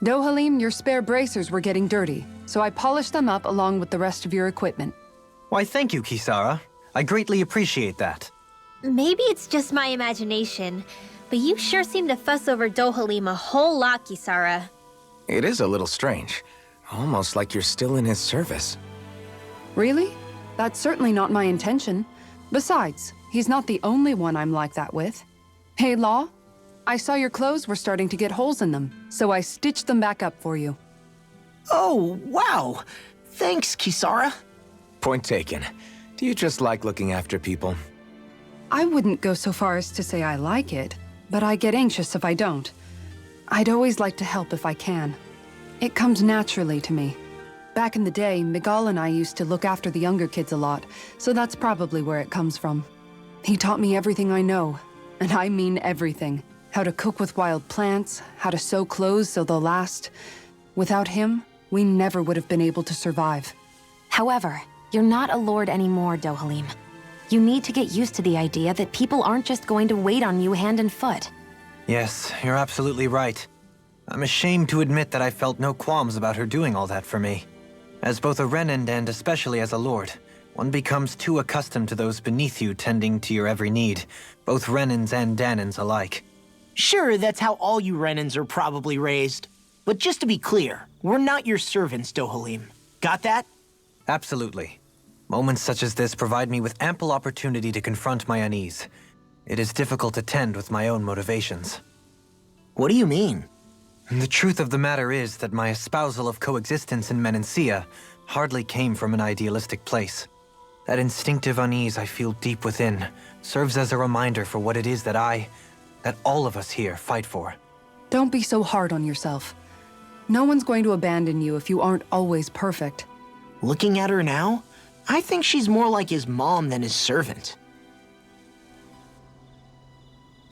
Dohalim, your spare bracers were getting dirty, so I polished them up along with the rest of your equipment. Why, thank you, Kisara. I greatly appreciate that. Maybe it's just my imagination, but you sure seem to fuss over Dohalim a whole lot, Kisara. It is a little strange. Almost like you're still in his service. Really? That's certainly not my intention. Besides, he's not the only one I'm like that with. Hey, Law, I saw your clothes were starting to get holes in them, so I stitched them back up for you. Oh, wow. Thanks, Kisara. Point taken. Do you just like looking after people? I wouldn't go so far as to say I like it, but I get anxious if I don't. I'd always like to help if I can. It comes naturally to me. Back in the day, Miguel and I used to look after the younger kids a lot, so that's probably where it comes from. He taught me everything I know, and I mean everything. How to cook with wild plants, how to sew clothes so they'll last. Without him, we never would have been able to survive. However, you're not a lord anymore, Dohalim. You need to get used to the idea that people aren't just going to wait on you hand and foot. Yes, you're absolutely right. I'm ashamed to admit that I felt no qualms about her doing all that for me. As both a Renan and especially as a lord, one becomes too accustomed to those beneath you tending to your every need, both Renans and Danans alike. Sure, that's how all you Renans are probably raised. But just to be clear, we're not your servants, Dohalim. Got that? Absolutely. Moments such as this provide me with ample opportunity to confront my unease. It is difficult to tend with my own motivations. What do you mean? The truth of the matter is that my espousal of coexistence in Menancia hardly came from an idealistic place. That instinctive unease I feel deep within serves as a reminder for what it is that all of us here fight for. Don't be so hard on yourself. No one's going to abandon you if you aren't always perfect. Looking at her now, I think she's more like his mom than his servant.